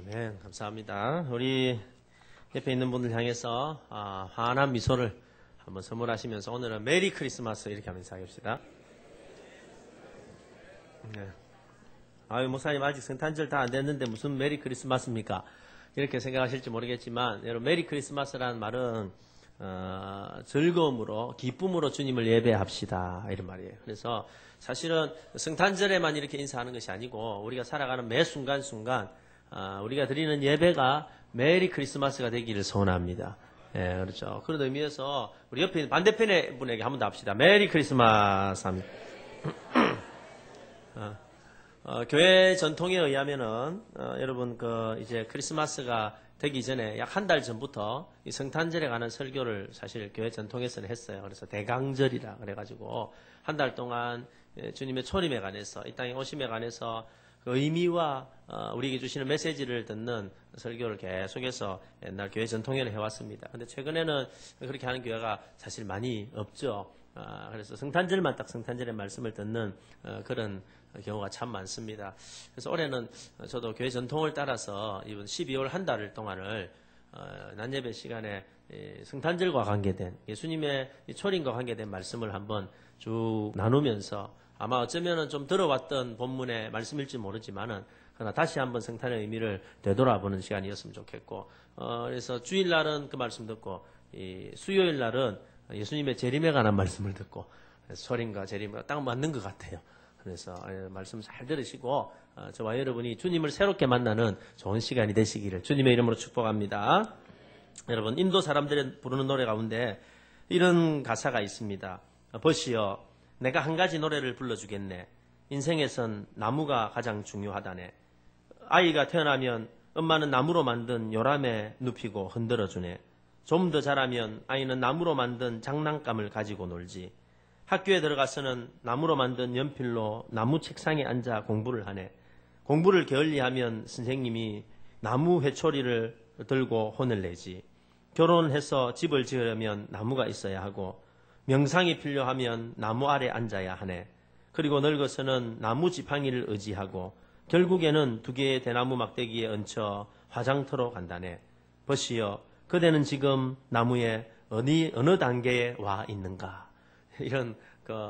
아멘. 감사합니다. 우리 옆에 있는 분들 향해서 환한 미소를 한번 선물하시면서 오늘은 메리 크리스마스 이렇게 하면서 인사합시다. 네. 아유, 목사님 아직 성탄절 다 안 됐는데 무슨 메리 크리스마스입니까? 이렇게 생각하실지 모르겠지만 여러분, 메리 크리스마스라는 말은 즐거움으로 기쁨으로 주님을 예배합시다 이런 말이에요. 그래서 사실은 성탄절에만 이렇게 인사하는 것이 아니고 우리가 살아가는 매 순간순간 우리가 드리는 예배가 메리 크리스마스가 되기를 소원합니다. 예, 그렇죠. 그런 의미에서 우리 옆에 있는 반대편의 분에게 한 번 더 합시다. 메리 크리스마스 합니다. 교회 전통에 의하면은 여러분 이제 크리스마스가 되기 전에 약 한 달 전부터 이 성탄절에 관한 설교를 사실 교회 전통에서는 했어요. 그래서 대강절이라 그래가지고 한 달 동안 주님의 초림에 관해서 이 땅에 오심에 관해서 그 의미와 우리에게 주시는 메시지를 듣는 설교를 계속해서 옛날 교회 전통에는 해왔습니다. 근데 최근에는 그렇게 하는 교회가 사실 많이 없죠. 그래서 성탄절만 딱 성탄절의 말씀을 듣는 그런 경우가 참 많습니다. 그래서 올해는 저도 교회 전통을 따라서 이번 12월 한 달 동안을 낮예배 시간에 성탄절과 관계된 예수님의 초림과 관계된 말씀을 한번 쭉 나누면서 아마 어쩌면은 좀 들어왔던 본문의 말씀일지 모르지만은 그러나 다시 한번 성탄의 의미를 되돌아보는 시간이었으면 좋겠고 그래서 주일날은 그 말씀 듣고 수요일날은 예수님의 재림에 관한 말씀을 듣고 초림과 재림과 딱 맞는 것 같아요. 그래서 말씀 잘 들으시고 저와 여러분이 주님을 새롭게 만나는 좋은 시간이 되시기를 주님의 이름으로 축복합니다. 여러분, 인도 사람들이 부르는 노래 가운데 이런 가사가 있습니다. 보시오, 내가 한 가지 노래를 불러주겠네. 인생에선 나무가 가장 중요하다네. 아이가 태어나면 엄마는 나무로 만든 요람에 눕히고 흔들어주네. 좀 더 자라면 아이는 나무로 만든 장난감을 가지고 놀지. 학교에 들어가서는 나무로 만든 연필로 나무 책상에 앉아 공부를 하네. 공부를 게을리하면 선생님이 나무 회초리를 들고 혼을 내지. 결혼해서 집을 지으려면 나무가 있어야 하고 명상이 필요하면 나무 아래 앉아야 하네. 그리고 늙어서는 나무 지팡이를 의지하고 결국에는 두 개의 대나무 막대기에 얹혀 화장터로 간다네. 보시오, 그대는 지금 나무의 어느 단계에 와 있는가? 이런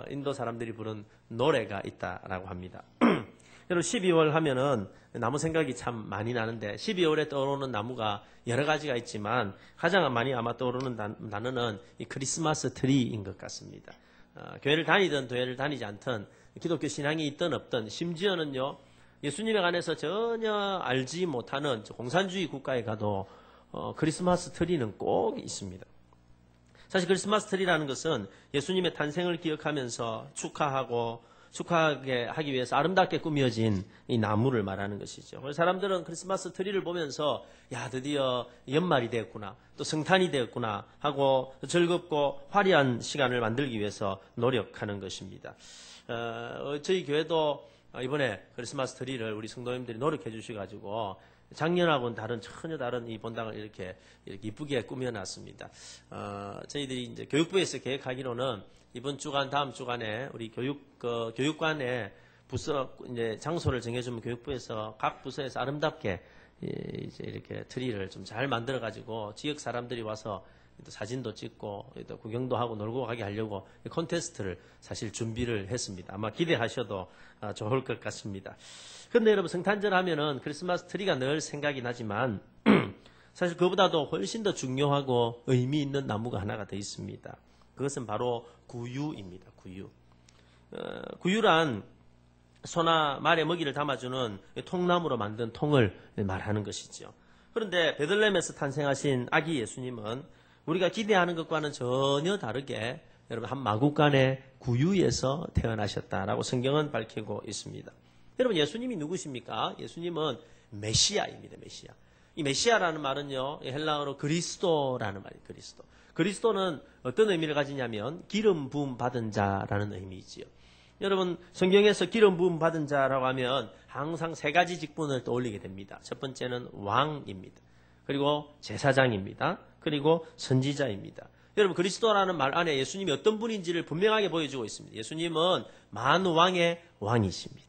인도 사람들이 부른 노래가 있다라고 합니다. 여러분, 12월 하면은 나무 생각이 참 많이 나는데 12월에 떠오르는 나무가 여러 가지가 있지만 가장 많이 아마 떠오르는 단어는 이 크리스마스 트리인 것 같습니다. 교회를 다니든 교회를 다니지 않든 기독교 신앙이 있든 없든 심지어는요 예수님에 관해서 전혀 알지 못하는 공산주의 국가에 가도 크리스마스 트리는 꼭 있습니다. 사실 크리스마스 트리라는 것은 예수님의 탄생을 기억하면서 축하하게 하기 위해서 아름답게 꾸며진 이 나무를 말하는 것이죠. 그래서 사람들은 크리스마스 트리를 보면서 야, 드디어 연말이 되었구나, 또 성탄이 되었구나 하고 즐겁고 화려한 시간을 만들기 위해서 노력하는 것입니다. 저희 교회도 이번에 크리스마스 트리를 우리 성도님들이 노력해 주셔가지고 작년하고는 전혀 다른 이 본당을 이렇게 이쁘게 꾸며놨습니다. 저희들이 이제 교육부에서 계획하기로는 이번 주간, 다음 주간에 우리 교육관에 부서 이제 장소를 정해주면 교육부에서 각 부서에서 아름답게 이제 이렇게 트리를 좀 잘 만들어가지고 지역 사람들이 와서 또 사진도 찍고 또 구경도 하고 놀고 가게 하려고 콘테스트를 사실 준비를 했습니다. 아마 기대하셔도 좋을 것 같습니다. 그런데 여러분, 성탄절 하면은 크리스마스 트리가 늘 생각이 나지만 사실 그보다도 훨씬 더 중요하고 의미 있는 나무가 하나가 더 있습니다. 그것은 바로 구유입니다. 구유. 구유란 소나 말의 먹이를 담아주는 통나무로 만든 통을 말하는 것이죠. 그런데 베들레헴에서 탄생하신 아기 예수님은 우리가 기대하는 것과는 전혀 다르게 여러분 한 마구간의 구유에서 태어나셨다라고 성경은 밝히고 있습니다. 여러분, 예수님이 누구십니까? 예수님은 메시아입니다. 메시아. 이 메시아라는 말은요, 헬라어로 그리스도라는 말이에요. 그리스도. 그리스도는 어떤 의미를 가지냐면 기름 부음 받은 자라는 의미이지요. 여러분, 성경에서 기름 부음 받은 자라고 하면 항상 세 가지 직분을 떠올리게 됩니다. 첫 번째는 왕입니다. 그리고 제사장입니다. 그리고 선지자입니다. 여러분, 그리스도라는 말 안에 예수님이 어떤 분인지를 분명하게 보여주고 있습니다. 예수님은 만왕의 왕이십니다.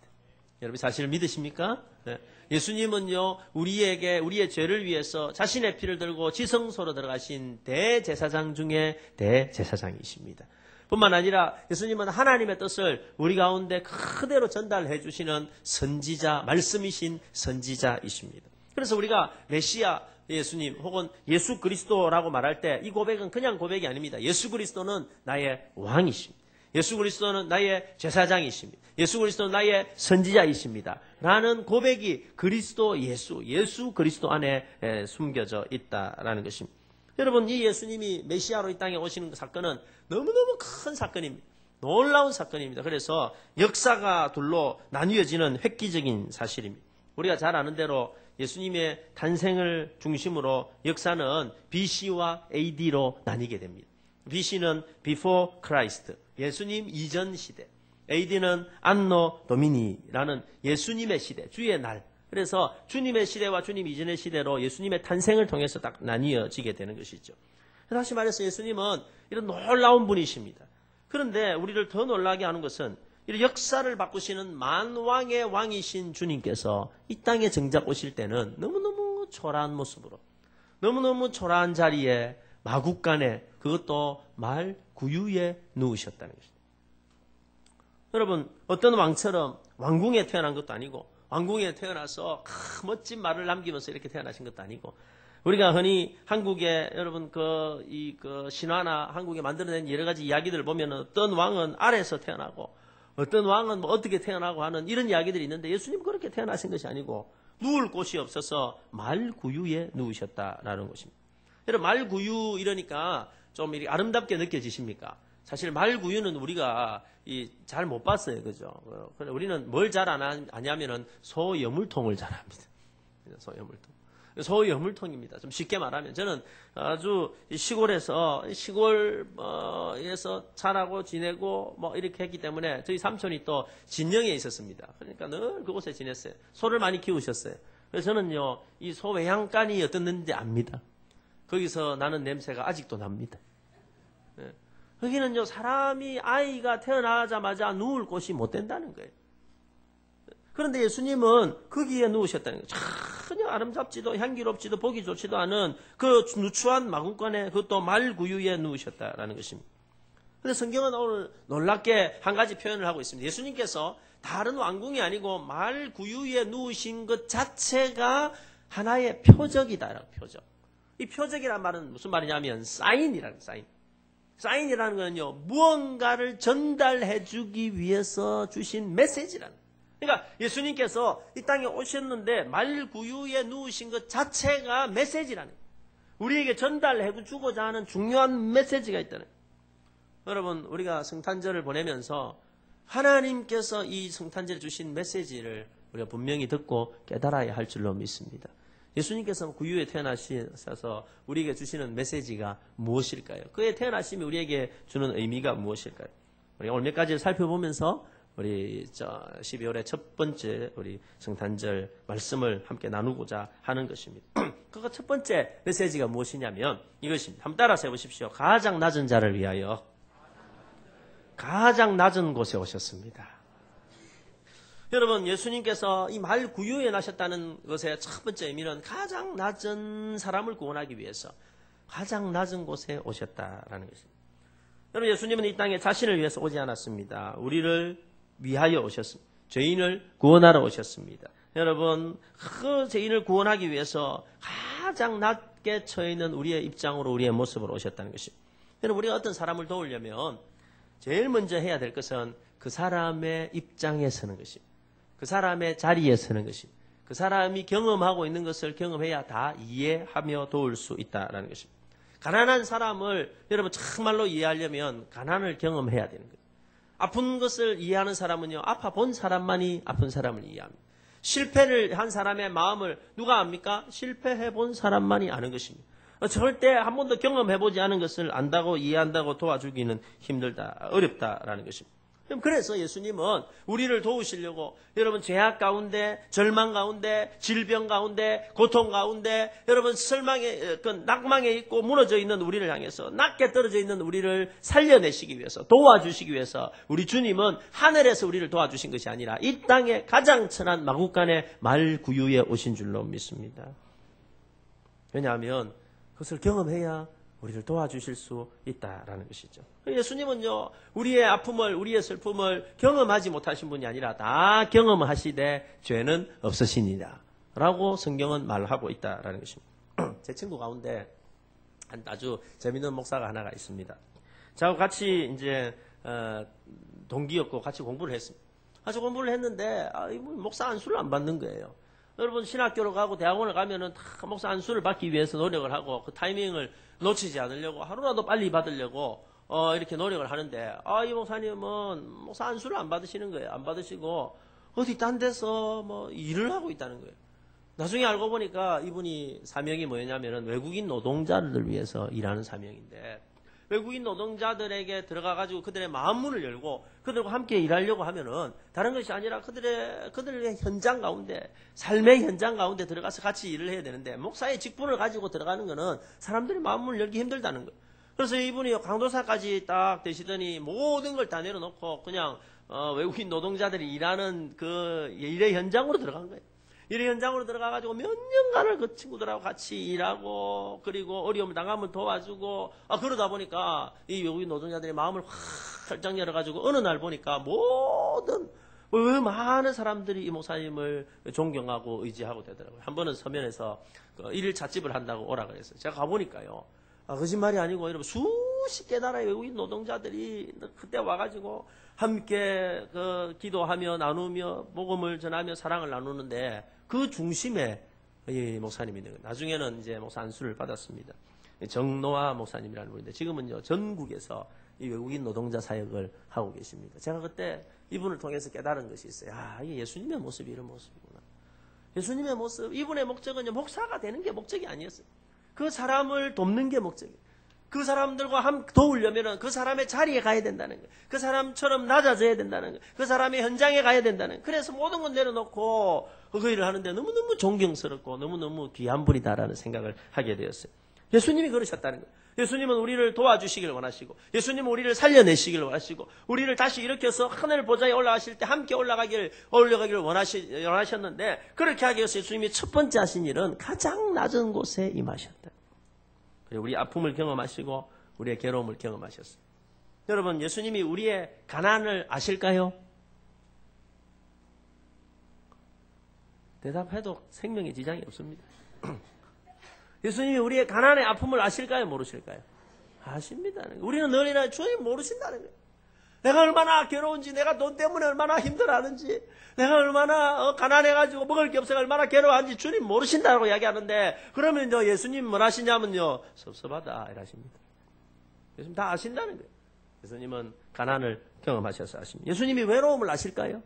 여러분, 사실을 믿으십니까? 네. 예수님은요, 우리의 죄를 위해서 자신의 피를 들고 지성소로 들어가신 대제사장 중에 대제사장이십니다. 뿐만 아니라 예수님은 하나님의 뜻을 우리 가운데 그대로 전달해 주시는 선지자, 말씀이신 선지자이십니다. 그래서 우리가 메시아 예수님 혹은 예수 그리스도라고 말할 때 이 고백은 그냥 고백이 아닙니다. 예수 그리스도는 나의 왕이십니다. 예수 그리스도는 나의 제사장이십니다. 예수 그리스도는 나의 선지자이십니다. 라는 고백이 그리스도 예수 그리스도 안에 숨겨져 있다라는 것입니다. 여러분, 이 예수님이 메시아로 이 땅에 오시는 사건은 너무너무 큰 사건입니다. 놀라운 사건입니다. 그래서 역사가 둘로 나뉘어지는 획기적인 사실입니다. 우리가 잘 아는 대로 예수님의 탄생을 중심으로 역사는 BC와 AD로 나뉘게 됩니다. BC는 Before Christ, 예수님 이전 시대. AD는 안노 도미니라는 예수님의 시대, 주의 날. 그래서 주님의 시대와 주님 이전의 시대로 예수님의 탄생을 통해서 딱 나뉘어지게 되는 것이죠. 다시 말해서 예수님은 이런 놀라운 분이십니다. 그런데 우리를 더 놀라게 하는 것은 이런 역사를 바꾸시는 만왕의 왕이신 주님께서 이 땅에 정작 오실 때는 너무너무 초라한 모습으로, 너무너무 초라한 자리에 마국간에, 그것도 말 구유에 누우셨다는 것입니다. 여러분, 어떤 왕처럼 왕궁에 태어난 것도 아니고 왕궁에 태어나서 멋진 말을 남기면서 이렇게 태어나신 것도 아니고, 우리가 흔히 한국의 여러분 그 신화나 한국에 만들어낸 여러 가지 이야기들을 보면 어떤 왕은 아래에서 태어나고 어떤 왕은 뭐 어떻게 태어나고 하는 이런 이야기들이 있는데, 예수님 그렇게 태어나신 것이 아니고 누울 곳이 없어서 말구유에 누우셨다라는 것입니다. 여러분, 말구유 이러니까 좀 이렇게 아름답게 느껴지십니까? 사실 말구유는 우리가 잘 못 봤어요. 그죠? 우리는 뭘 잘 아냐면은 소여물통을 잘 압니다. 소여물통입니다. 좀 쉽게 말하면 저는 아주 시골에서 자라고 지내고 뭐 이렇게 했기 때문에 저희 삼촌이 또 진영에 있었습니다. 그러니까 늘 그곳에 지냈어요. 소를 많이 키우셨어요. 그래서 저는요, 이 소 외양간이 어떻는지 압니다. 거기서 나는 냄새가 아직도 납니다. 네. 거기는요, 사람이 아이가 태어나자마자 누울 곳이 못 된다는 거예요. 그런데 예수님은 거기에 누우셨다는 거예요. 전혀 아름답지도 향기롭지도 보기 좋지도 않은 그 누추한 마궁간에, 그것도 말구유에 누우셨다라는 것입니다. 그런데 성경은 오늘 놀랍게 한 가지 표현을 하고 있습니다. 예수님께서 다른 왕궁이 아니고 말구유에 누우신 것 자체가 하나의 표적이다라는 표적. 이 표적이란 말은 무슨 말이냐면 사인이라는 사인. 사인이라는 거는요, 무언가를 전달해 주기 위해서 주신 메시지라는 거예요. 그러니까 예수님께서 이 땅에 오셨는데 말구유에 누우신 것 자체가 메시지라는 거예요. 우리에게 전달해 주고자 하는 중요한 메시지가 있다는 거예요. 여러분, 우리가 성탄절을 보내면서 하나님께서 이 성탄절에 주신 메시지를 우리가 분명히 듣고 깨달아야 할 줄로 믿습니다. 예수님께서 구유에 태어나셔서 우리에게 주시는 메시지가 무엇일까요? 그의 태어나심이 우리에게 주는 의미가 무엇일까요? 우리가 오늘 몇 가지를 살펴보면서 우리 12월의 첫 번째 우리 성탄절 말씀을 함께 나누고자 하는 것입니다. 그 첫 번째 메시지가 무엇이냐면 이것입니다. 한번 따라서 해보십시오. 가장 낮은 자를 위하여 가장 낮은 곳에 오셨습니다. 여러분, 예수님께서 이 말구유에 나셨다는 것의 첫 번째 의미는 가장 낮은 사람을 구원하기 위해서 가장 낮은 곳에 오셨다라는 것입니다. 여러분, 예수님은 이 땅에 자신을 위해서 오지 않았습니다. 우리를 위하여 오셨습니다. 죄인을 구원하러 오셨습니다. 여러분, 그 죄인을 구원하기 위해서 가장 낮게 처해 있는 우리의 입장으로, 우리의 모습으로 오셨다는 것입니다. 여러분, 우리가 어떤 사람을 도우려면 제일 먼저 해야 될 것은 그 사람의 입장에 서는 것입니다. 그 사람의 자리에 서는 것입니다. 그 사람이 경험하고 있는 것을 경험해야 다 이해하며 도울 수 있다는 것입니다. 가난한 사람을 여러분 정말로 이해하려면 가난을 경험해야 되는 거예요. 아픈 것을 이해하는 사람은요, 아파 본 사람만이 아픈 사람을 이해합니다. 실패를 한 사람의 마음을 누가 압니까? 실패해 본 사람만이 아는 것입니다. 절대 한 번도 경험해보지 않은 것을 안다고 이해한다고 도와주기는 힘들다, 어렵다라는 것입니다. 그래서 예수님은 우리를 도우시려고 여러분 죄악 가운데, 절망 가운데, 질병 가운데, 고통 가운데, 여러분 낙망에 있고 무너져 있는 우리를 향해서, 낮게 떨어져 있는 우리를 살려내시기 위해서, 도와주시기 위해서 우리 주님은 하늘에서 우리를 도와주신 것이 아니라 이 땅의 가장 천한 마국간의 말구유에 오신 줄로 믿습니다. 왜냐하면 그것을 경험해야 우리를 도와주실 수 있다라는 것이죠. 예수님은요, 우리의 아픔을, 우리의 슬픔을 경험하지 못하신 분이 아니라 다 경험하시되 죄는 없으시니라 라고 성경은 말하고 있다라는 것입니다. 제 친구 가운데 아주 재밌는 목사가 하나가 있습니다. 저하고 같이 이제 동기였고 같이 공부를 했습니다. 같이 공부를 했는데 목사 안수를 안 받는 거예요. 여러분 신학교로 가고 대학원을 가면은 다 목사 안수를 받기 위해서 노력을 하고 그 타이밍을 놓치지 않으려고 하루라도 빨리 받으려고 이렇게 노력을 하는데 이 목사님은 목사 안수를 안 받으시는 거예요. 안 받으시고 어디 딴 데서 뭐 일을 하고 있다는 거예요. 나중에 알고 보니까 이분이 사명이 뭐였냐면은 외국인 노동자들을 위해서 일하는 사명인데 외국인 노동자들에게 들어가가지고 그들의 마음문을 열고 그들과 함께 일하려고 하면은 다른 것이 아니라 그들의 현장 가운데, 삶의 현장 가운데 들어가서 같이 일을 해야 되는데 목사의 직분을 가지고 들어가는 거는 사람들의 마음문을 열기 힘들다는 거예요. 그래서 이분이 강도사까지 딱 되시더니 모든 걸 다 내려놓고 그냥 외국인 노동자들이 일하는 그 일의 현장으로 들어간 거예요. 일의 현장으로 들어가가지고 몇 년간을 그 친구들하고 같이 일하고 그리고 어려움을 당하면 도와주고 그러다 보니까 이 외국인 노동자들의 마음을 확 활짝 열어가지고 어느 날 보니까 모든 많은 사람들이 이 목사님을 존경하고 의지하고 되더라고요. 한 번은 서면에서 일일 찻집을 한다고 오라 그랬어요. 제가 가보니까요. 거짓말이 아니고 여러분 수십 개 나라의 외국인 노동자들이 그때 와가지고 함께 기도하며 나누며 복음을 전하며 사랑을 나누는데 그 중심에 이 목사님이 있는 거예요. 나중에는 이제 목사 안수를 받았습니다. 정노아 목사님이라는 분인데 지금은요 전국에서 이 외국인 노동자 사역을 하고 계십니다. 제가 그때 이분을 통해서 깨달은 것이 있어요. 이게 예수님의 모습이 이런 모습이구나. 예수님의 모습, 이분의 목적은요 목사가 되는 게 목적이 아니었어요. 그 사람을 돕는 게 목적이에요. 그 사람들과 함께 도우려면 그 사람의 자리에 가야 된다는 거예요. 그 사람처럼 낮아져야 된다는 거예요. 그 사람의 현장에 가야 된다는 거예요. 그래서 모든 건 내려놓고 그 일을 하는데 너무너무 존경스럽고 너무너무 귀한 분이다라는 생각을 하게 되었어요. 예수님이 그러셨다는 거예요. 예수님은 우리를 도와주시길 원하시고 예수님은 우리를 살려내시길 원하시고 우리를 다시 일으켜서 하늘 보좌에 올라가실 때 함께 올라가기를 원하셨는데 그렇게 하기 위해서 예수님이 첫 번째 하신 일은 가장 낮은 곳에 임하셨다. 그리고 우리 아픔을 경험하시고 우리의 괴로움을 경험하셨어요. 여러분 예수님이 우리의 가난을 아실까요? 대답해도 생명에 지장이 없습니다. 예수님이 우리의 가난의 아픔을 아실까요? 모르실까요? 아십니다. 우리는 널이나 주님 모르신다는 거예요. 내가 얼마나 괴로운지, 내가 돈 때문에 얼마나 힘들어하는지, 내가 얼마나 가난해가지고 먹을 게 없어서 얼마나 괴로워하는지 주님 모르신다고 이야기하는데 그러면 예수님 뭘 하시냐면요. 섭섭하다 이러십니다. 예수님 다 아신다는 거예요. 예수님은 가난을 경험하셔서 아십니다. 예수님이 외로움을 아실까요?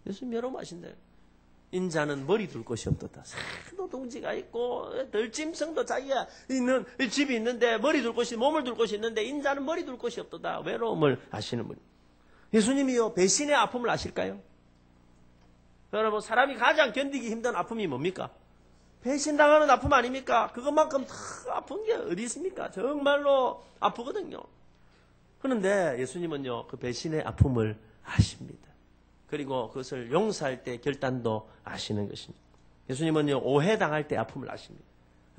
예수님 외로움 아신대요. 인자는 머리 둘 곳이 없도다. 노동지가 있고 덜짐승도 자기가 있는 집이 있는데 머리 둘 곳이 몸을 둘 곳이 있는데 인자는 머리 둘 곳이 없도다. 외로움을 아시는 분. 예수님이요 배신의 아픔을 아실까요? 여러분 사람이 가장 견디기 힘든 아픔이 뭡니까? 배신당하는 아픔 아닙니까? 그것만큼 더 아픈 게 어디 있습니까? 정말로 아프거든요. 그런데 예수님은요 그 배신의 아픔을 아십니다. 그리고 그것을 용서할 때 결단도 아시는 것입니다. 예수님은요 오해당할 때 아픔을 아십니다.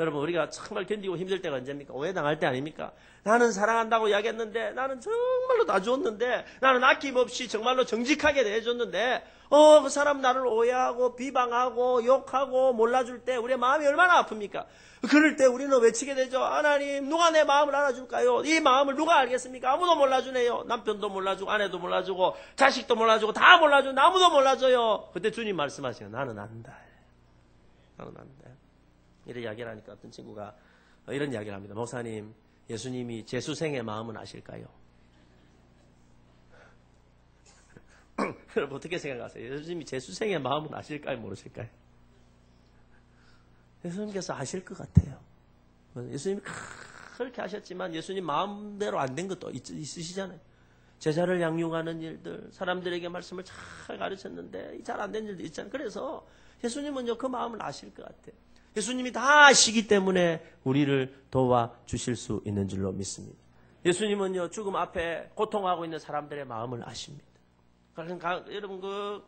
여러분 우리가 정말 견디고 힘들 때가 언제입니까? 오해당할 때 아닙니까? 나는 사랑한다고 이야기했는데 나는 정말로 다 줬는데 나는 아낌없이 정말로 정직하게 대해줬는데 그 사람 나를 오해하고 비방하고 욕하고 몰라줄 때 우리의 마음이 얼마나 아픕니까? 그럴 때 우리는 외치게 되죠. 하나님 누가 내 마음을 알아줄까요? 이 마음을 누가 알겠습니까? 아무도 몰라주네요. 남편도 몰라주고 아내도 몰라주고 자식도 몰라주고 다 몰라주고 아무도 몰라줘요. 그때 주님 말씀하시요 나는 안다. 나는 안다. 이런 이야기를 하니까 어떤 친구가 이런 이야기를 합니다. 목사님 예수님이 재수생의 마음은 아실까요? 여러분 어떻게 생각하세요? 예수님이 재수생의 마음은 아실까요? 모르실까요? 예수님께서 아실 것 같아요. 예수님이 그렇게 하셨지만 예수님 마음대로 안 된 것도 있으시잖아요. 제자를 양육하는 일들, 사람들에게 말씀을 잘 가르쳤는데 잘 안 된 일도 있잖아요. 그래서 예수님은요, 그 마음을 아실 것 같아요. 예수님이 다 아시기 때문에 우리를 도와주실 수 있는 줄로 믿습니다. 예수님은요, 죽음 앞에 고통하고 있는 사람들의 마음을 아십니다. 여러분, 그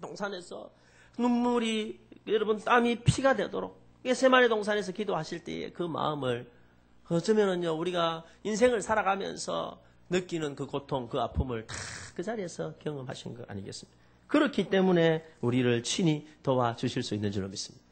동산에서 눈물이, 여러분, 땀이 피가 되도록 겟세마네 동산에서 기도하실 때의 그 마음을 어쩌면은요, 우리가 인생을 살아가면서 느끼는 그 고통, 그 아픔을 다 그 자리에서 경험하신 거 아니겠습니까? 그렇기 때문에 우리를 친히 도와주실 수 있는 줄로 믿습니다.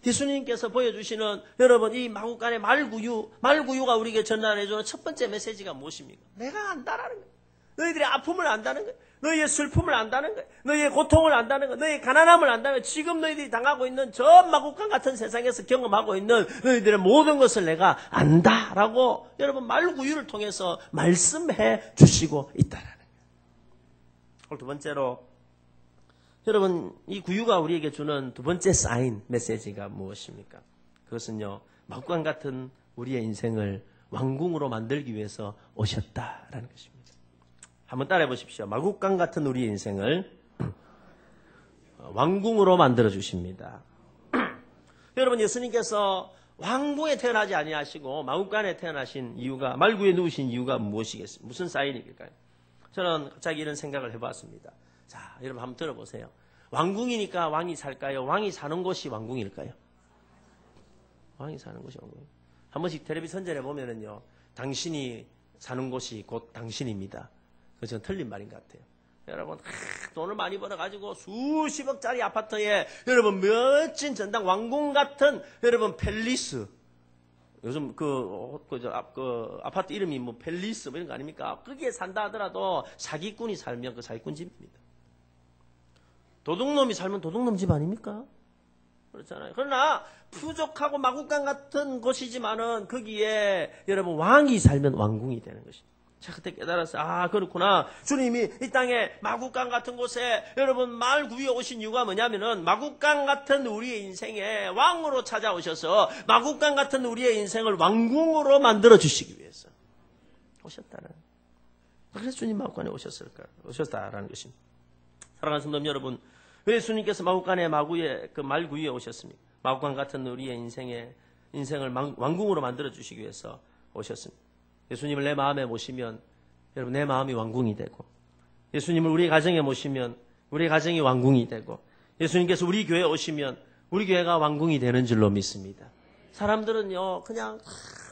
예수님께서 보여주시는 여러분 이 마국간의 말구유가 우리에게 전달해주는 첫 번째 메시지가 무엇입니까? 내가 안다라는 거예요. 너희들의 아픔을 안다는 거예요. 너희의 슬픔을 안다는 거예요. 너희의 고통을 안다는 거예요. 너희의 가난함을 안다는 거예요. 지금 너희들이 당하고 있는 저 마국간 같은 세상에서 경험하고 있는 너희들의 모든 것을 내가 안다라고 여러분 말구유를 통해서 말씀해 주시고 있다라는 거예요. 오늘 두 번째로 여러분 이 구유가 우리에게 주는 두 번째 사인 메시지가 무엇입니까? 그것은요, 마국간 같은 우리의 인생을 왕궁으로 만들기 위해서 오셨다라는 것입니다. 한번 따라해 보십시오. 마국간 같은 우리의 인생을 왕궁으로 만들어 주십니다. 여러분, 예수님께서 왕궁에 태어나지 아니하시고 마국간에 태어나신 이유가, 말구에 누우신 이유가 무엇이겠습니까? 무슨 사인일까요? 저는 갑자기 이런 생각을 해봤습니다. 자, 여러분 한번 들어보세요. 왕궁이니까 왕이 살까요? 왕이 사는 곳이 왕궁일까요? 왕이 사는 곳이 왕궁. 한 번씩 텔레비 선전에 보면은요, 당신이 사는 곳이 곧 당신입니다. 그건 틀린 말인 것 같아요. 여러분, 돈을 많이 벌어가지고 수십억짜리 아파트에 여러분 멋진 전당 왕궁 같은 여러분 팰리스. 요즘 그 아파트 이름이 뭐 팰리스 뭐 이런 거 아닙니까? 거기에 산다 하더라도 사기꾼이 살면 그 사기꾼 집입니다. 도둑놈이 살면 도둑놈 집 아닙니까? 그렇잖아요. 그러나 부족하고 마국간 같은 곳이지만은 거기에 여러분 왕이 살면 왕궁이 되는 것입니다. 자, 그때 깨달았어요. 아, 그렇구나. 주님이 이 땅에 마국간 같은 곳에 여러분 말구유에 오신 이유가 뭐냐면은 마국간 같은 우리의 인생에 왕으로 찾아오셔서 마국간 같은 우리의 인생을 왕궁으로 만들어 주시기 위해서 오셨다는. 그래서 주님 마국간에 오셨다라는 것입니다. 사랑하는 성도 여러분, 왜 예수님께서 마국간의 말구유에 오셨습니까? 마국간 같은 우리의 인생을 왕궁으로 만들어 주시기 위해서 오셨습니다. 예수님을 내 마음에 모시면 여러분 내 마음이 왕궁이 되고, 예수님을 우리 가정에 모시면 우리 가정이 왕궁이 되고, 예수님께서 우리 교회에 오시면 우리 교회가 왕궁이 되는 줄로 믿습니다. 사람들은요, 그냥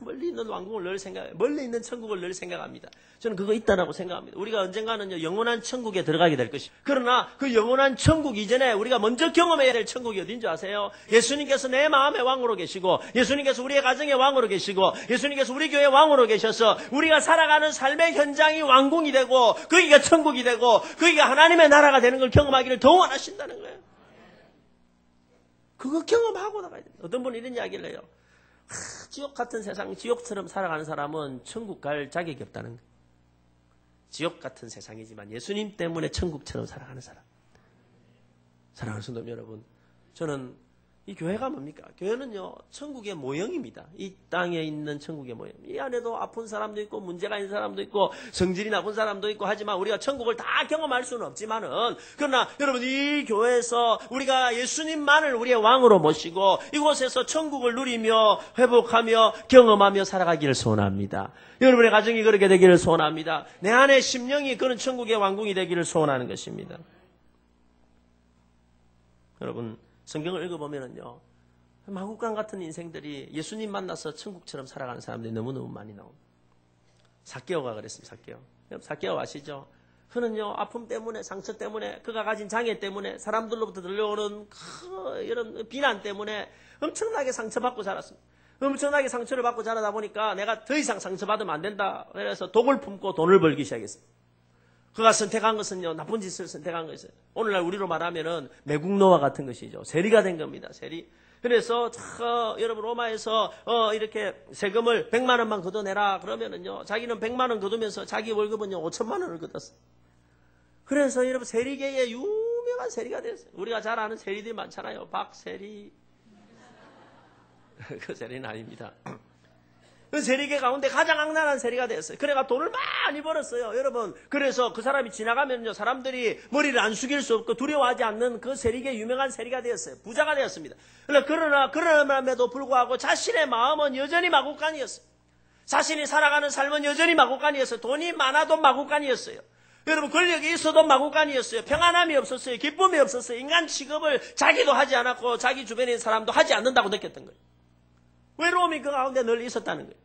멀리 있는 왕궁을 늘 생각해요. 멀리 있는 천국을 늘 생각합니다. 저는 그거 있다라고 생각합니다. 우리가 언젠가는요, 영원한 천국에 들어가게 될 것이죠. 그러나 그 영원한 천국 이전에 우리가 먼저 경험해야 될 천국이 어딘 줄 아세요? 예수님께서 내 마음의 왕으로 계시고, 예수님께서 우리의 가정의 왕으로 계시고, 예수님께서 우리 교회의 왕으로 계셔서 우리가 살아가는 삶의 현장이 왕궁이 되고, 거기가 천국이 되고, 거기가 하나님의 나라가 되는 걸 경험하기를 더 원하신다는 거예요. 그거 경험하고 나가야 됩니다. 어떤 분이 이런 이야기를 해요. 지옥 같은 세상, 지옥처럼 살아가는 사람은 천국 갈 자격이 없다는 거예요. 지옥 같은 세상이지만 예수님 때문에 천국처럼 살아가는 사람. 사랑하는 성도 여러분, 저는 이 교회가 뭡니까? 교회는요, 천국의 모형입니다. 이 땅에 있는 천국의 모형. 이 안에도 아픈 사람도 있고, 문제가 있는 사람도 있고, 성질이 나쁜 사람도 있고 하지만 우리가 천국을 다 경험할 수는 없지만은, 그러나 여러분, 이 교회에서 우리가 예수님만을 우리의 왕으로 모시고, 이곳에서 천국을 누리며, 회복하며, 경험하며 살아가기를 소원합니다. 여러분의 가정이 그렇게 되기를 소원합니다. 내 안의 심령이 그런 천국의 왕궁이 되기를 소원하는 것입니다. 여러분, 성경을 읽어보면은요, 마국간 같은 인생들이 예수님 만나서 천국처럼 살아가는 사람들이 너무너무 많이 나옵니다. 삭개오가 그랬습니다. 삭개오 아시죠? 그는요, 아픔 때문에, 상처 때문에, 그가 가진 장애 때문에, 사람들로부터 들려오는 이런 비난 때문에 엄청나게 상처받고 자랐습니다. 엄청나게 상처를 받고 자라다 보니까 내가 더 이상 상처받으면 안 된다. 그래서 독을 품고 돈을 벌기 시작했습니다. 그가 선택한 것은요, 나쁜 짓을 선택한 것이에요. 오늘날 우리로 말하면은 매국노와 같은 것이죠. 세리가 된 겁니다. 세리. 그래서 여러분 로마에서 이렇게 세금을 100만 원만 걷어내라 그러면은요, 자기는 100만 원 걷으면서 자기 월급은요 5천만 원을 걷었어요. 그래서 여러분 세리계의 유명한 세리가 됐어요. 우리가 잘 아는 세리들이 많잖아요. 박세리. 그 세리는 아닙니다. 그 세리개 가운데 가장 악랄한 세리가 되었어요. 그래가 돈을 많이 벌었어요. 여러분, 그래서 그 사람이 지나가면요, 사람들이 머리를 안 숙일 수 없고 두려워하지 않는 그 세리개 유명한 세리가 되었어요. 부자가 되었습니다. 그러나그럼에도 불구하고 자신의 마음은 여전히 마구간이었어요. 자신이 살아가는 삶은 여전히 마구간이었어요. 돈이 많아도 마구간이었어요. 여러분, 권력이 있어도 마구간이었어요. 평안함이 없었어요. 기쁨이 없었어요. 인간 취급을 자기도 하지 않았고 자기 주변에 있는 사람도 하지 않는다고 느꼈던 거예요. 외로움이 그 가운데 늘 있었다는 거예요.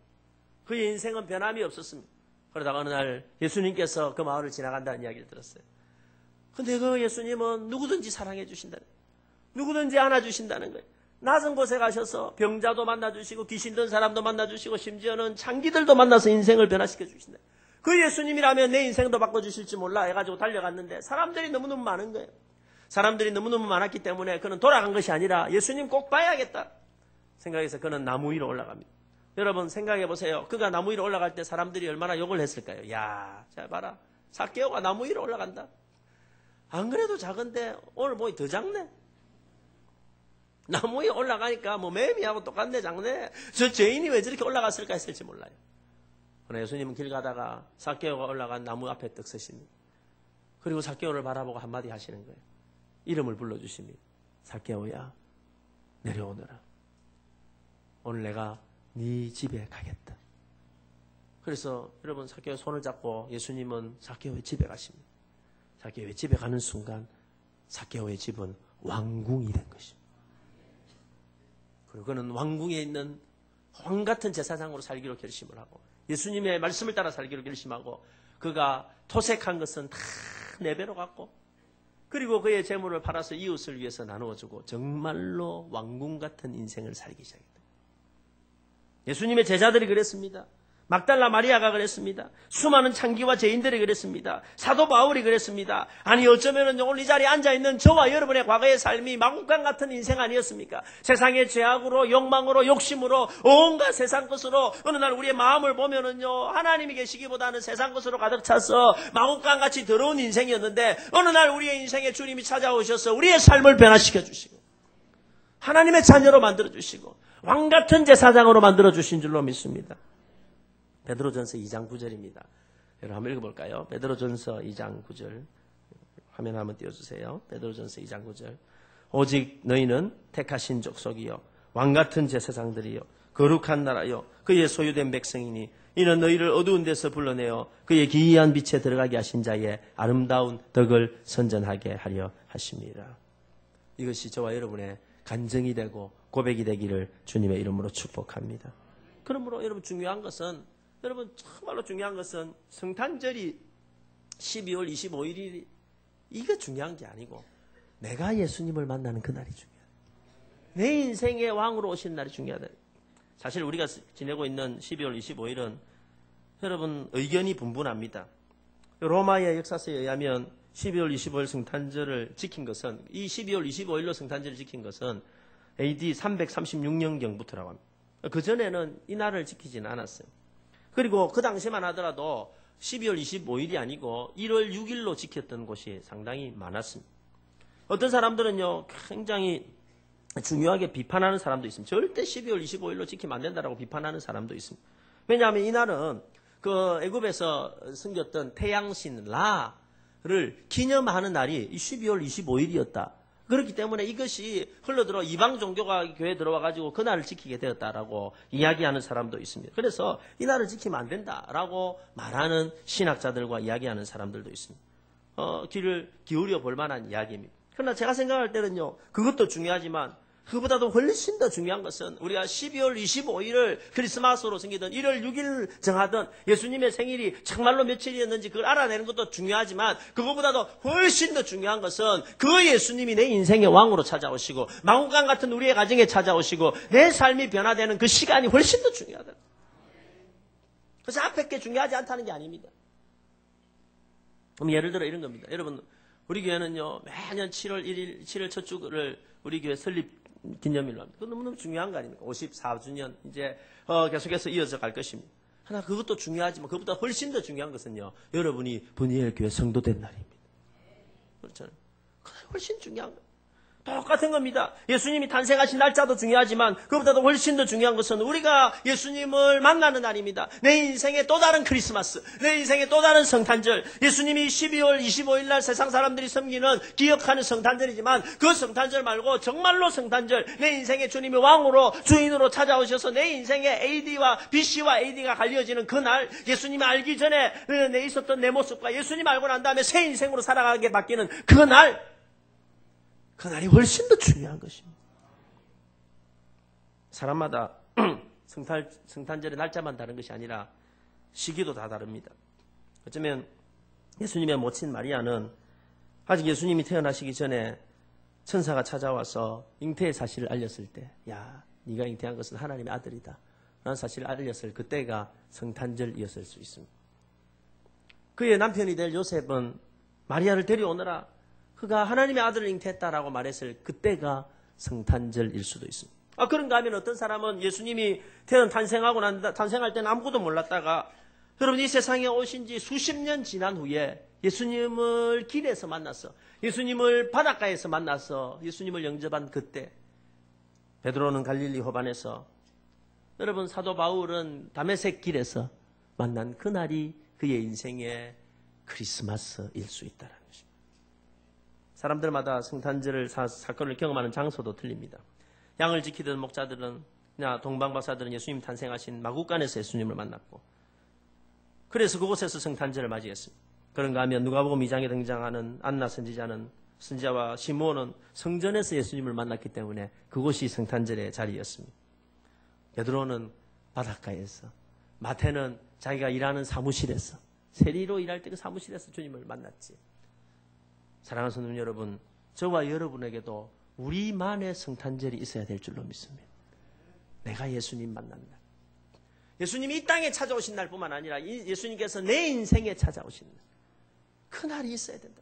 그의 인생은 변함이 없었습니다. 그러다가 어느 날 예수님께서 그 마을을 지나간다는 이야기를 들었어요. 근데 그 예수님은 누구든지 사랑해 주신다는 거예요. 누구든지 안아주신다는 거예요. 낮은 곳에 가셔서 병자도 만나주시고 귀신 든 사람도 만나주시고 심지어는 창기들도 만나서 인생을 변화시켜 주신다. 그 예수님이라면 내 인생도 바꿔주실지 몰라 해가지고 달려갔는데 사람들이 너무너무 많은 거예요. 사람들이 너무너무 많았기 때문에 그는 돌아간 것이 아니라 예수님 꼭 봐야겠다 생각해서 그는 나무 위로 올라갑니다. 여러분 생각해 보세요. 그가 나무 위로 올라갈 때 사람들이 얼마나 욕을 했을까요? 야, 잘 봐라. 삭개오가 나무 위로 올라간다. 안 그래도 작은데 오늘 보니 더 작네. 나무 위에 올라가니까 뭐 매미하고 똑같네, 작네. 저 죄인이 왜 저렇게 올라갔을까 했을지 몰라요. 그러나 예수님은 길 가다가 삭개오가 올라간 나무 앞에 떡 서십니다. 그리고 삭개오를 바라보고 한마디 하시는 거예요. 이름을 불러주십니다. 삭개오야, 내려오너라. 오늘 내가 네 집에 가겠다. 그래서 여러분 삭개오 손을 잡고 예수님은 삭개오의 집에 가십니다. 삭개오의 집에 가는 순간 삭개오의 집은 왕궁이 된 것입니다. 그리고 그는 왕궁에 있는 왕 같은 제사장으로 살기로 결심을 하고 예수님의 말씀을 따라 살기로 결심하고 그가 토색한 것은 다 4배로 갚고 그리고 그의 재물을 팔아서 이웃을 위해서 나누어주고 정말로 왕궁 같은 인생을 살기 시작했다. 예수님의 제자들이 그랬습니다. 막달라 마리아가 그랬습니다. 수많은 창기와 죄인들이 그랬습니다. 사도 바울이 그랬습니다. 아니 어쩌면 오늘 이 자리에 앉아있는 저와 여러분의 과거의 삶이 마구간 같은 인생 아니었습니까? 세상의 죄악으로 욕망으로 욕심으로 온갖 세상 것으로 어느 날 우리의 마음을 보면은요 하나님이 계시기보다는 세상 것으로 가득 차서 마구간 같이 더러운 인생이었는데 어느 날 우리의 인생에 주님이 찾아오셔서 우리의 삶을 변화시켜 주시고 하나님의 자녀로 만들어 주시고 왕 같은 제사장으로 만들어 주신 줄로 믿습니다. 베드로전서 2장 9절입니다. 여러분 한번 읽어볼까요? 베드로전서 2장 9절 화면 한번 띄워주세요. 베드로전서 2장 9절 오직 너희는 택하신 족속이요 왕같은 제사장들이요 거룩한 나라요 그의 소유된 백성이니 이는 너희를 어두운 데서 불러내어 그의 기이한 빛에 들어가게 하신 자의 아름다운 덕을 선전하게 하려 하십니다. 이것이 저와 여러분의 간증이 되고 고백이 되기를 주님의 이름으로 축복합니다. 그러므로 여러분 중요한 것은 여러분 정말로 중요한 것은 성탄절이 12월 25일이 이게 중요한 게 아니고 내가 예수님을 만나는 그날이 중요하다. 내 인생의 왕으로 오신 날이 중요하다. 사실 우리가 지내고 있는 12월 25일은 여러분 의견이 분분합니다. 로마의 역사서에 의하면 12월 25일 성탄절을 지킨 것은 이 12월 25일로 성탄절을 지킨 것은 AD 336년경부터라고 합니다. 그전에는 이 날을 지키지는 않았어요. 그리고 그 당시만 하더라도 12월 25일이 아니고 1월 6일로 지켰던 곳이 상당히 많았습니다. 어떤 사람들은요 굉장히 중요하게 비판하는 사람도 있습니다. 절대 12월 25일로 지키면 안 된다라고 비판하는 사람도 있습니다. 왜냐하면 이 날은 그 애굽에서 섬겼던 태양신 라를 기념하는 날이 12월 25일이었다. 그렇기 때문에 이것이 흘러들어 이방 종교가 교회에 들어와가지고 그날을 지키게 되었다라고 이야기하는 사람도 있습니다. 그래서 이 날을 지키면 안 된다라고 말하는 신학자들과 이야기하는 사람들도 있습니다. 귀를 기울여 볼 만한 이야기입니다. 그러나 제가 생각할 때는요, 그것도 중요하지만 그보다도 훨씬 더 중요한 것은 우리가 12월 25일을 크리스마스로 생기든 1월 6일 정하든 예수님의 생일이 정말로 며칠이었는지 그걸 알아내는 것도 중요하지만 그것보다도 훨씬 더 중요한 것은 그 예수님이 내 인생의 왕으로 찾아오시고 마구간 같은 우리의 가정에 찾아오시고 내 삶이 변화되는 그 시간이 훨씬 더 중요하다. 그래서 앞에 게 중요하지 않다는 게 아닙니다. 그럼 예를 들어 이런 겁니다. 여러분 우리 교회는요 매년 7월 1일 7월 첫 주를 우리 교회 설립 기념일로 합니다. 그건 너무너무 중요한 거 아닙니까? 54주년 이제 계속해서 이어져 갈 것입니다. 하나 그것도 중요하지만 그것보다 훨씬 더 중요한 것은요. 여러분이 분이엘 교회 성도된 날입니다. 그렇잖아요. 그게 훨씬 중요한 거예요. 똑같은 겁니다. 예수님이 탄생하신 날짜도 중요하지만 그보다도 훨씬 더 중요한 것은 우리가 예수님을 만나는 날입니다. 내 인생의 또 다른 크리스마스, 내 인생의 또 다른 성탄절, 예수님이 12월 25일 날 세상 사람들이 섬기는 기억하는 성탄절이지만 그 성탄절 말고 정말로 성탄절, 내 인생의 주님이 왕으로 주인으로 찾아오셔서 내 인생의 AD와 BC와 AD가 갈려지는 그날, 예수님이 알기 전에 내 있었던 내 모습과 예수님 알고 난 다음에 새 인생으로 살아가게 바뀌는 그날이 훨씬 더 중요한 것입니다. 사람마다 성탄절의 날짜만 다른 것이 아니라 시기도 다 다릅니다. 어쩌면 예수님의 모친 마리아는 아직 예수님이 태어나시기 전에 천사가 찾아와서 잉태의 사실을 알렸을 때, 야, 네가 잉태한 것은 하나님의 아들이다 라는 사실을 알렸을 그때가 성탄절이었을 수 있습니다. 그의 남편이 될 요셉은 마리아를 데려오느라 그가 하나님의 아들을 잉태했다라고 말했을 그때가 성탄절일 수도 있습니다. 그런가 하면 어떤 사람은 예수님이 탄생할 때는 아무것도 몰랐다가 여러분 이 세상에 오신 지 수십 년 지난 후에 예수님을 길에서 만났어. 예수님을 바닷가에서 만나서 예수님을 영접한 그때, 베드로는 갈릴리 호반에서, 여러분 사도 바울은 다메섹 길에서 만난 그날이 그의 인생의 크리스마스일 수 있다는 것입니다. 사람들마다 성탄절 사건을 경험하는 장소도 틀립니다. 양을 지키던 목자들은, 동방박사들은 예수님 탄생하신 마국간에서 예수님을 만났고, 그래서 그곳에서 성탄절을 맞이했습니다. 그런가 하면 누가복음 2장에 등장하는 안나 선지자와 시므온은 성전에서 예수님을 만났기 때문에 그곳이 성탄절의 자리였습니다. 베드로는 바닷가에서, 마태는 자기가 일하는 사무실에서, 세리로 일할 때 그 사무실에서 주님을 만났지. 사랑하는 성도 여러분, 저와 여러분에게도 우리만의 성탄절이 있어야 될 줄로 믿습니다. 내가 예수님 만난다. 예수님이 이 땅에 찾아오신 날뿐만 아니라 예수님께서 내 인생에 찾아오신 날, 그날이 있어야 된다.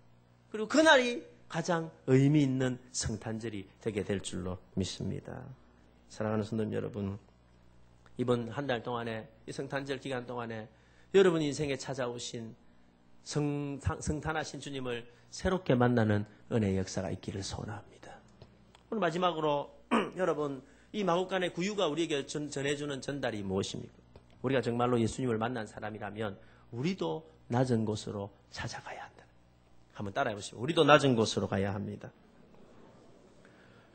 그리고 그날이 가장 의미 있는 성탄절이 되게 될 줄로 믿습니다. 사랑하는 성도 여러분, 이번 한 달 동안에, 이 성탄절 기간 동안에 여러분 인생에 찾아오신 성탄하신 주님을 새롭게 만나는 은혜의 역사가 있기를 소원합니다. 오늘 마지막으로 여러분, 이 마국간의 구유가 우리에게 전해주는 전달이 무엇입니까? 우리가 정말로 예수님을 만난 사람이라면 우리도 낮은 곳으로 찾아가야 한다. 한번 따라해 보시죠. 우리도 낮은 곳으로 가야 합니다.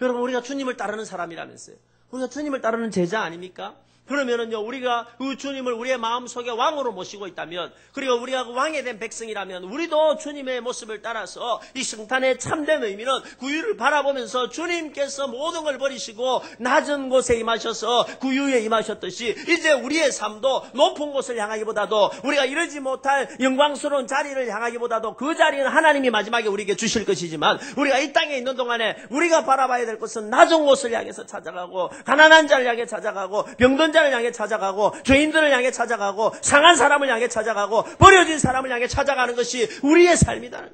여러분, 우리가 주님을 따르는 사람이라면서요. 우리가 주님을 따르는 제자 아닙니까? 그러면은요, 우리가 그 주님을 우리의 마음속에 왕으로 모시고 있다면, 그리고 우리가 그 왕이 된 백성이라면, 우리도 주님의 모습을 따라서 이 성탄의 참된 의미는 구유를 바라보면서 주님께서 모든 걸 버리시고 낮은 곳에 임하셔서 구유에 임하셨듯이, 이제 우리의 삶도 높은 곳을 향하기보다도, 우리가 이르지 못할 영광스러운 자리를 향하기보다도 그 자리는 하나님이 마지막에 우리에게 주실 것이지만, 우리가 이 땅에 있는 동안에 우리가 바라봐야 될 것은 낮은 곳을 향해서 찾아가고, 가난한 자를 향해 찾아가고, 병든 자를 향해 찾아가고, 죄인들을 향해 찾아가고, 상한 사람을 향해 찾아가고, 버려진 사람을 향해 찾아가는 것이 우리의 삶이다.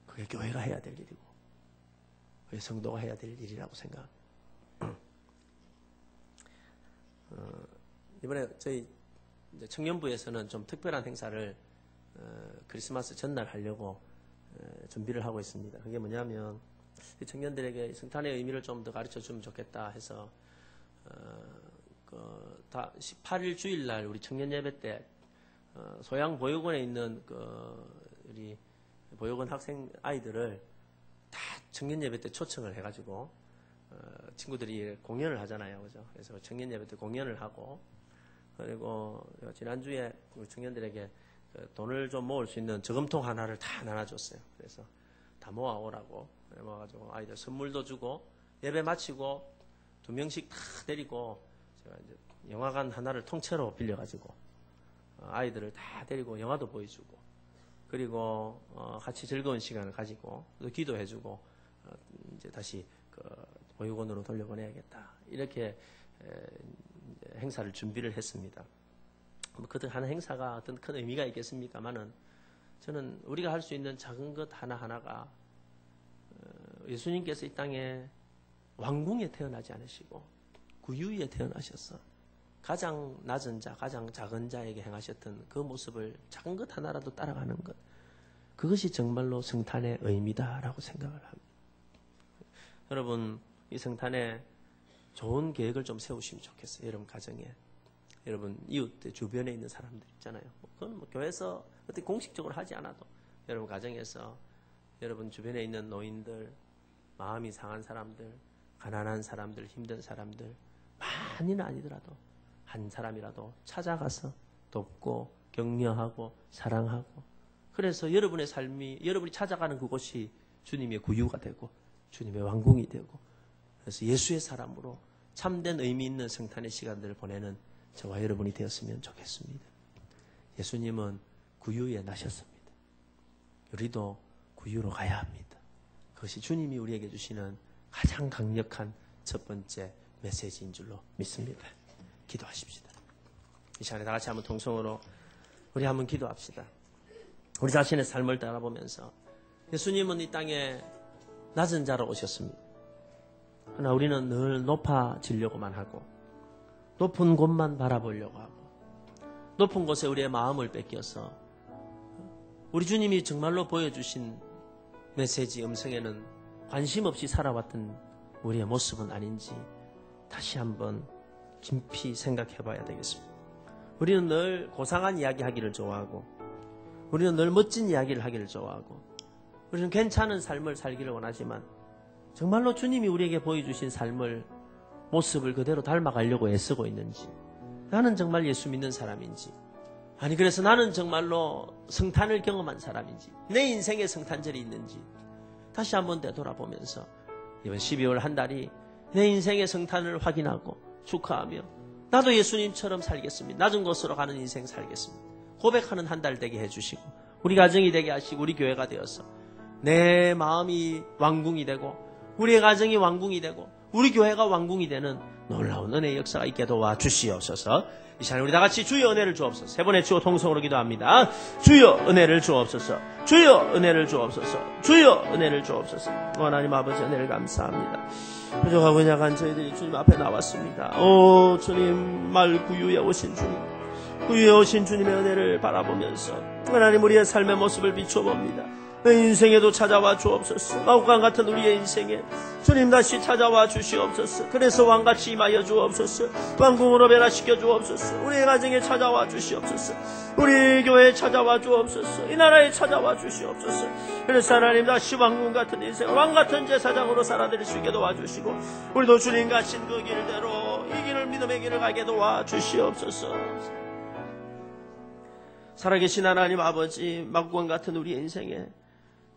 그게 교회가 해야 될 일이고, 그게 성도가 해야 될 일이라고 생각합니다. 이번에 저희 청년부에서는 좀 특별한 행사를 크리스마스 전날 하려고 준비를 하고 있습니다. 그게 뭐냐면, 청년들에게 성탄의 의미를 좀 더 가르쳐 주면 좋겠다 해서, 18일 주일날 우리 청년 예배 때 소양 보육원에 있는 우리 보육원 학생 아이들을 다 청년 예배 때 초청을 해가지고 친구들이 공연을 하잖아요, 그죠? 그래서 청년 예배 때 공연을 하고, 그리고 지난주에 우리 청년들에게 돈을 좀 모을 수 있는 저금통 하나를 다 나눠줬어요. 그래서 다 모아오라고 모아가지고 아이들 선물도 주고, 예배 마치고 2명씩 다 데리고 제가 이제 영화관 하나를 통째로 빌려가지고 아이들을 다 데리고 영화도 보여주고, 그리고 같이 즐거운 시간을 가지고 또 기도해주고 이제 다시 보육원으로 돌려보내야겠다, 이렇게 행사를 준비를 했습니다. 그 한 행사가 어떤 큰 의미가 있겠습니까만은, 저는 우리가 할 수 있는 작은 것 하나하나가 예수님께서 이 땅에 왕궁에 태어나지 않으시고 구유에 태어나셔서 가장 낮은 자, 가장 작은 자에게 행하셨던 그 모습을 작은 것 하나라도 따라가는 것, 그것이 정말로 성탄의 의미다라고 생각을 합니다. 여러분 이 성탄에 좋은 계획을 좀 세우시면 좋겠어요. 여러분 가정에. 여러분 이웃 주변에 있는 사람들 있잖아요. 그건 뭐 교회에서 어떻게 공식적으로 하지 않아도 여러분 가정에서 여러분 주변에 있는 노인들, 마음이 상한 사람들, 가난한 사람들, 힘든 사람들, 많이는 아니더라도 한 사람이라도 찾아가서 돕고 격려하고 사랑하고, 그래서 여러분의 삶이, 여러분이 찾아가는 그곳이 주님의 구유가 되고 주님의 왕궁이 되고, 그래서 예수의 사람으로 참된 의미 있는 성탄의 시간들을 보내는 저와 여러분이 되었으면 좋겠습니다. 예수님은 구유에 나셨습니다. 우리도 구유로 가야 합니다. 그것이 주님이 우리에게 주시는 가장 강력한 첫 번째 메시지인 줄로 믿습니다. 기도하십시다. 이 시간에 다 같이 한번 통성으로 우리 한번 기도합시다. 우리 자신의 삶을 따라보면서 예수님은 이 땅에 낮은 자로 오셨습니다. 그러나 우리는 늘 높아지려고만 하고 높은 곳만 바라보려고 하고 높은 곳에 우리의 마음을 뺏겨서 우리 주님이 정말로 보여주신 메시지 음성에는 관심 없이 살아왔던 우리의 모습은 아닌지 다시 한번 깊이 생각해 봐야 되겠습니다. 우리는 늘 고상한 이야기 하기를 좋아하고 우리는 늘 멋진 이야기를 하기를 좋아하고 우리는 괜찮은 삶을 살기를 원하지만 정말로 주님이 우리에게 보여주신 삶을 모습을 그대로 닮아가려고 애쓰고 있는지, 나는 정말 예수 믿는 사람인지, 아니 그래서 나는 정말로 성탄을 경험한 사람인지, 내 인생에 성탄절이 있는지 다시 한번 되돌아보면서 이번 12월 한 달이 내 인생의 성탄을 확인하고 축하하며 나도 예수님처럼 살겠습니다. 낮은 곳으로 가는 인생 살겠습니다. 고백하는 한 달 되게 해주시고 우리 가정이 되게 하시고 우리 교회가 되어서 내 마음이 왕궁이 되고 우리의 가정이 왕궁이 되고 우리 교회가 왕궁이 되는 놀라운 은혜의 역사가 있게 도와주시옵소서. 이 시간에 우리 다 같이 주여 은혜를 주옵소서. 세 번의 주어 통성으로 기도합니다. 주여 은혜를 주옵소서. 주여 은혜를 주옵소서. 주여 은혜를 주옵소서. 하나님 아버지 은혜를 감사합니다. 부족하고 약한 저희들이 주님 앞에 나왔습니다. 오 주님, 말 구유에 오신 주님, 구유에 오신 주님의 은혜를 바라보면서 하나님 우리의 삶의 모습을 비춰봅니다. 내 인생에도 찾아와 주옵소서. 마구간 같은 우리의 인생에 주님 다시 찾아와 주시옵소서. 그래서 왕같이 임하여 주옵소서. 왕궁으로 변화시켜 주옵소서. 우리의 가정에 찾아와 주시옵소서. 우리 교회에 찾아와 주옵소서. 이 나라에 찾아와 주시옵소서. 그래서 하나님 다시 왕궁 같은 인생, 왕같은 제사장으로 살아드릴 수 있게 도와주시고 우리도 주님 가신 그 길대로 이 길을 믿음의 길을 가게 도와주시옵소서. 살아계신 하나님 아버지, 막권 같은 우리 인생에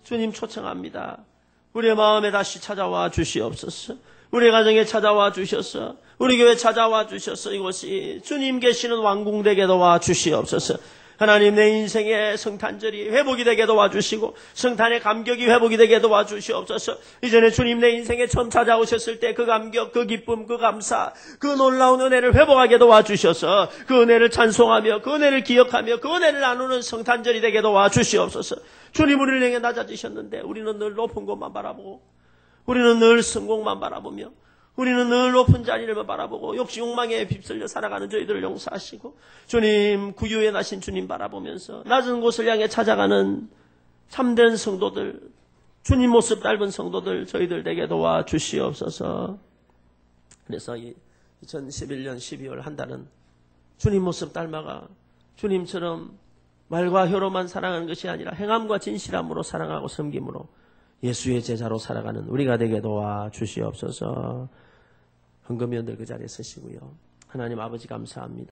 주님 초청합니다. 우리의 마음에 다시 찾아와 주시옵소서. 우리 가정에 찾아와 주셔서 우리 교회 찾아와 주셔서 이곳이 주님 계시는 왕궁 되게 도와주시옵소서. 하나님 내 인생의 성탄절이 회복이 되게 도와주시고 성탄의 감격이 회복이 되게 도와주시옵소서. 이전에 주님 내 인생에 처음 찾아오셨을 때 그 감격, 그 기쁨, 그 감사, 그 놀라운 은혜를 회복하게 도와주셔서 그 은혜를 찬송하며 그 은혜를 기억하며 그 은혜를 나누는 성탄절이 되게 도와주시옵소서. 주님 우리를 향해 낮아지셨는데 우리는 늘 높은 곳만 바라보고 우리는 늘 성공만 바라보며 우리는 늘 높은 자리를 바라보고 욕망에 휩쓸려 살아가는 저희들을 용서하시고 주님 구유에 나신 주님 바라보면서 낮은 곳을 향해 찾아가는 참된 성도들, 주님 모습 닮은 성도들 저희들 되게 도와주시옵소서. 그래서 2011년 12월 한 달은 주님 모습 닮아가 주님처럼 말과 혀로만 사랑하는 것이 아니라 행함과 진실함으로 사랑하고 섬김으로 예수의 제자로 살아가는 우리가 되게 도와주시옵소서. 헌금위원들 그 자리에 서시고요. 하나님 아버지 감사합니다.